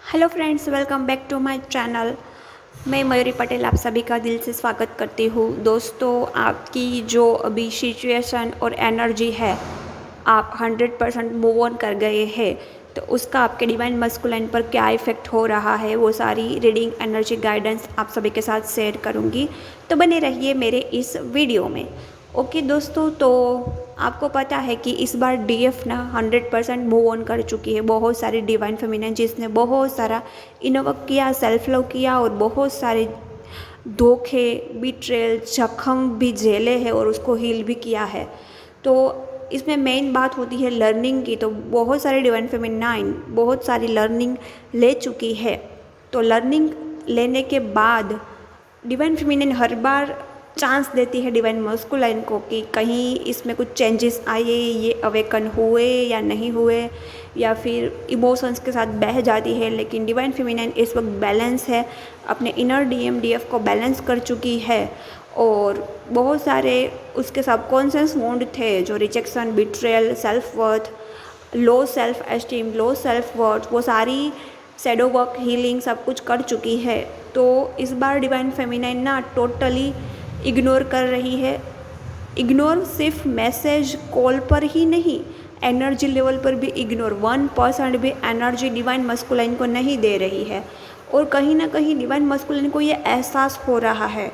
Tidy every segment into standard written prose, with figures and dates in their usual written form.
Hello friends, welcome back to my channel. मैं मयूरी पटेल आप सभी का दिल से स्वागत करती हूँ। दोस्तों, आपकी जो अभी सिचुएशन और एनर्जी है, आप 100% मूव ऑन कर गए हैं, तो उसका आपके डिवाइन मस्कुलाइन पर क्या इफ़ेक्ट हो रहा है, वो सारी रीडिंग एनर्जी गाइडेंस आप सभी के साथ शेयर करूँगी। तो बने रहिए मेरे इस वीडियो में। ओके दोस्तों, तो आपको पता है कि इस बार डीएफ ना 100% मूव ऑन कर चुकी है। बहुत सारी डिवाइन फेमिनिन जिसने बहुत सारा इनवर्क किया, सेल्फ लव किया और बहुत सारे धोखे, बिट्रेल, जख्म भी झेले हैं और उसको हील भी किया है। तो इसमें मेन बात होती है लर्निंग की। तो बहुत सारे डिवाइन फेमिनाइन बहुत सारी लर्निंग ले चुकी है। तो लर्निंग लेने के बाद डिवाइन फेमिनिन हर बार चांस देती है डिवाइन मस्कुलाइन को कि कहीं इसमें कुछ चेंजेस आए, ये अवेकन हुए या नहीं हुए, या फिर इमोशंस के साथ बह जाती है। लेकिन डिवाइन फेमिनिन इस वक्त बैलेंस है, अपने इनर डीएफ को बैलेंस कर चुकी है। और बहुत सारे उसके सबकॉन्शियस वुंड थे, जो rejection, betrayal, self worth, low self esteem, low self worth, वो सारी शैडो वर्क, हीलिंग सब कुछ कर चुकी है। तो इस बार डिवाइन फेमिनाइन ना टोटली इग्नोर कर रही है। इग्नोर सिर्फ मैसेज कॉल पर ही नहीं, एनर्जी लेवल पर भी इग्नोर। 1% भी एनर्जी डिवाइन मस्कुलाइन को नहीं दे रही है। और कहीं ना कहीं डिवाइन मस्कुलाइन को ये एहसास हो रहा है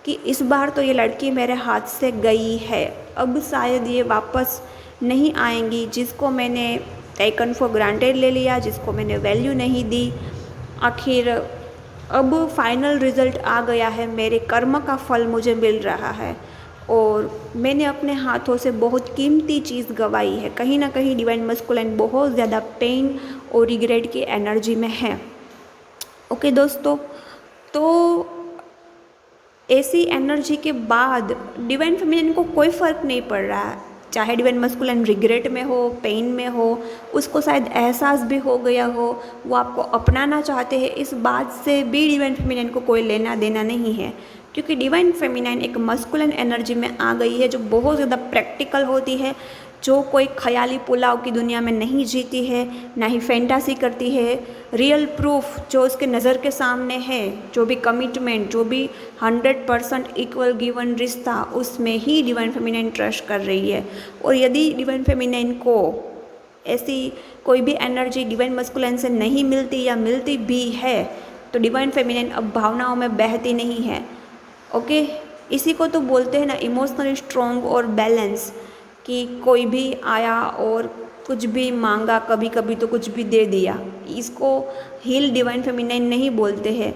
कि इस बार तो ये लड़की मेरे हाथ से गई है, अब शायद ये वापस नहीं आएंगी। जिसको मैंने टेकन फॉर ग्रांटेड ले लिया, जिसको मैंने वैल्यू नहीं दी, आखिर अब फाइनल रिज़ल्ट आ गया है, मेरे कर्म का फल मुझे मिल रहा है और मैंने अपने हाथों से बहुत कीमती चीज़ गंवाई है। कहीं ना कहीं डिवाइन मस्कुलाइन बहुत ज़्यादा पेन और रिग्रेट की एनर्जी में है। ओके दोस्तों, तो ऐसी एनर्जी के बाद डिवाइन फेमिनिन को कोई फ़र्क नहीं पड़ रहा है, चाहे डिवाइन मस्कुलाइन रिग्रेट में हो, पेन में हो, उसको शायद एहसास भी हो गया हो, वो आपको अपनाना चाहते हैं, इस बात से भी डिवाइन फेमिनिन को कोई लेना देना नहीं है। क्योंकि डिवाइन फेमिनाइन एक मस्कुलिन एनर्जी में आ गई है, जो बहुत ज़्यादा प्रैक्टिकल होती है, जो कोई ख्याली पुलाव की दुनिया में नहीं जीती है, ना ही फैंटासी करती है। रियल प्रूफ जो उसके नज़र के सामने है, जो भी कमिटमेंट, जो भी 100% इक्वल गिवन रिश्ता, उसमें ही डिवाइन फेमिनाइन ट्रस्ट कर रही है। और यदि डिवाइन फेमिनाइन को ऐसी कोई भी एनर्जी डिवाइन मस्कुलाइन से नहीं मिलती या मिलती भी है, तो डिवाइन फेमिनाइन अब भावनाओं में बहती नहीं है। ओके, इसी को तो बोलते हैं ना इमोशनली स्ट्रॉन्ग और बैलेंस, कि कोई भी आया और कुछ भी मांगा, कभी कभी तो कुछ भी दे दिया। इसको हील डिवाइन फेमिनाइन नहीं बोलते हैं।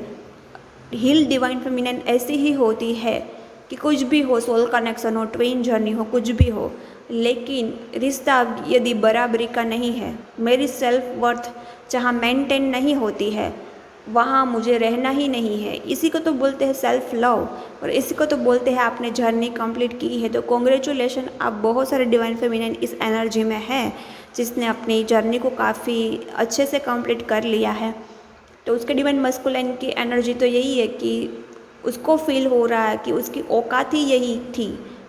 हील डिवाइन फेमिनाइन ऐसी ही होती है कि कुछ भी हो, सोल कनेक्शन हो, ट्विन जर्नी हो, कुछ भी हो, लेकिन रिश्ता यदि बराबरी का नहीं है, मेरी सेल्फ वर्थ जहाँ मेंटेन नहीं होती है, वहाँ मुझे रहना ही नहीं है। इसी को तो बोलते हैं सेल्फ लव, और इसी को तो बोलते हैं आपने जर्नी कंप्लीट की है। तो कॉन्ग्रेचुलेशन, आप बहुत सारे डिवाइन फेमिनाइन इस एनर्जी में है, जिसने अपनी जर्नी को काफ़ी अच्छे से कंप्लीट कर लिया है। तो उसके डिवाइन मस्कुलाइन की एनर्जी तो यही है कि उसको फील हो रहा है कि उसकी औकात ही यही थी,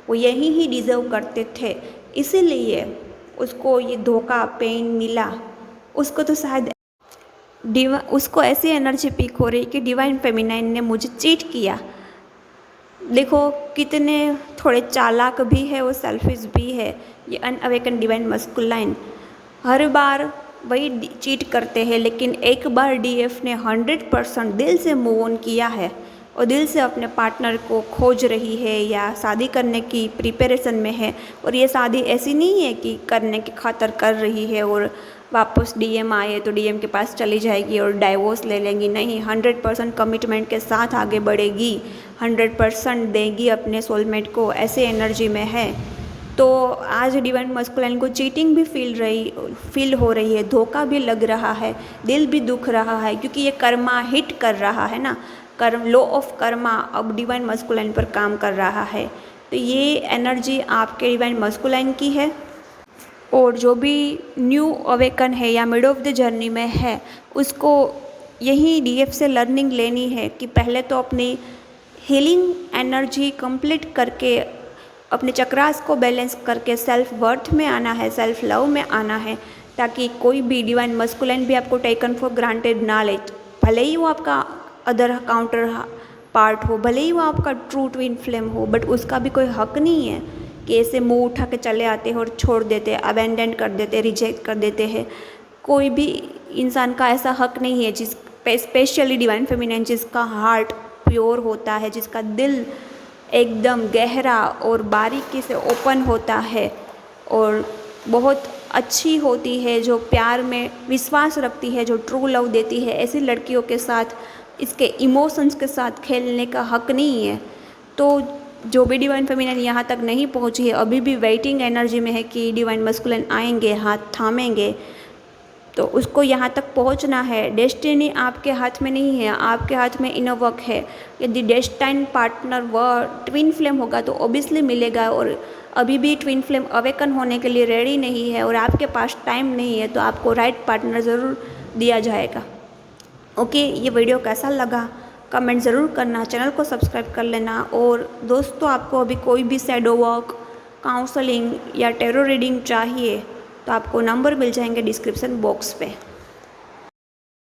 वो यही ही डिज़र्व करते थे, इसीलिए उसको ये धोखा, पेन मिला। उसको तो शायद उसको ऐसी एनर्जी पीक हो रही कि डिवाइन फेमिनाइन ने मुझे चीट किया। देखो कितने थोड़े चालाक भी है, वो सेल्फिश भी है ये अनअवेकन डिवाइन मस्कुलाइन। हर बार वही चीट करते हैं, लेकिन एक बार डीएफ ने 100% दिल से मूव ऑन किया है और दिल से अपने पार्टनर को खोज रही है या शादी करने की प्रिपरेशन में है। और ये शादी ऐसी नहीं है कि करने की खातिर कर रही है और वापस डीएम आए तो डीएम के पास चली जाएगी और डाइवोर्स ले लेंगी। नहीं, 100% कमिटमेंट के साथ आगे बढ़ेगी, 100% देगी अपने सोलमेट को, ऐसे एनर्जी में है। तो आज डिवाइन मस्कुलाइन को चीटिंग भी फील हो रही है, धोखा भी लग रहा है, दिल भी दुख रहा है, क्योंकि ये कर्मा हिट कर रहा है ना, कर्म, लॉ ऑफ कर्मा अब डिवाइन मस्कुलाइन पर काम कर रहा है। तो ये एनर्जी आपके डिवाइन मस्कुलाइन की है। और जो भी न्यू अवेकन है या मिड ऑफ द जर्नी में है, उसको यही डीएफ से लर्निंग लेनी है कि पहले तो अपनी हीलिंग एनर्जी कंप्लीट करके, अपने चक्रास को बैलेंस करके सेल्फ वर्थ में आना है, सेल्फ लव में आना है। ताकि कोई भी डिवाइन मस्कुलिन भी आपको टेकन फॉर ग्रांटेड ना ले। भले ही वो आपका अदर काउंटर पार्ट हो, भले ही वो आपका ट्रू ट्विन फ्लेम हो, बट उसका भी कोई हक नहीं है कि ऐसे मुंह उठा के चले आते हैं और छोड़ देते हैं, अबेंडन कर देते हैं, रिजेक्ट कर देते हैं। कोई भी इंसान का ऐसा हक नहीं है, स्पेशली डिवाइन फेमिनिन जिसका हार्ट प्योर होता है, जिसका दिल एकदम गहरा और बारीकी से ओपन होता है और बहुत अच्छी होती है, जो प्यार में विश्वास रखती है, जो ट्रू लव देती है। ऐसी लड़कियों के साथ, इसके इमोशंस के साथ खेलने का हक नहीं है। तो जो भी डिवाइन फेमिनिन यहाँ तक नहीं पहुँची है, अभी भी वेटिंग एनर्जी में है कि डिवाइन मस्कुलिन आएंगे, हाथ थामेंगे, तो उसको यहाँ तक पहुँचना है। डेस्टिनी आपके हाथ में नहीं है, आपके हाथ में इनर वर्क है। यदि डेस्टाइन पार्टनर वह ट्विन फ्लेम होगा तो ऑब्वियसली मिलेगा, और अभी भी ट्विन फ्लेम अवेकन होने के लिए रेडी नहीं है और आपके पास टाइम नहीं है, तो आपको राइट पार्टनर ज़रूर दिया जाएगा। ओके, ये वीडियो कैसा लगा कमेंट ज़रूर करना, चैनल को सब्सक्राइब कर लेना। और दोस्तों, आपको अभी कोई भी शैडो वर्क, काउंसलिंग या टेरो रीडिंग चाहिए तो आपको नंबर मिल जाएंगे डिस्क्रिप्शन बॉक्स पे।